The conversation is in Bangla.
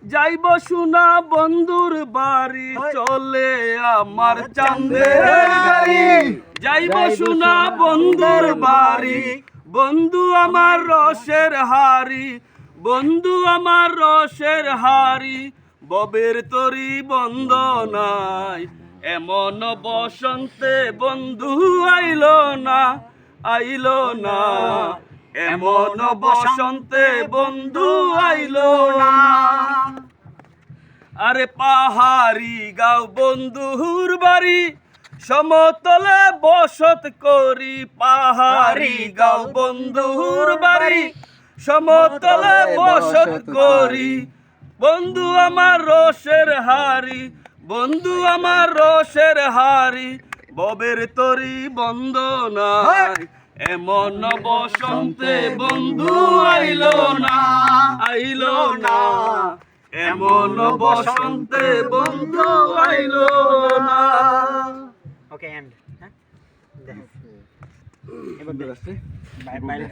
যাইব সোনা বন্ধুর বাড়ি চলে আমার চাঁদের গাড়ি যাইব সোনা বন্ধুর বাড়ি বন্ধু আমার রসের হাড়ি বন্ধু আমার রসের হাড়ি ববের তরি বন্দনাই এমন বসন্তে বন্ধু আইলো না এমন বসন্তে বন্ধু আইলো না আরে পাহাড়ি গাঁও বন্ধুর বাড়ি সমতলে বসত করি পাহাড়ি গাঁও বন্ধুর বাড়ি সমতলে বসত করি বন্ধু আমার রসের হাড়ি বন্ধু আমার রসের হাড়ি ববের তরি বন্দনাই এমন বসন্তে বন্ধু আইলো না এমন বসন্তে বন্ধু আইলো না ওকে এন্ড হ্যাঁ এবার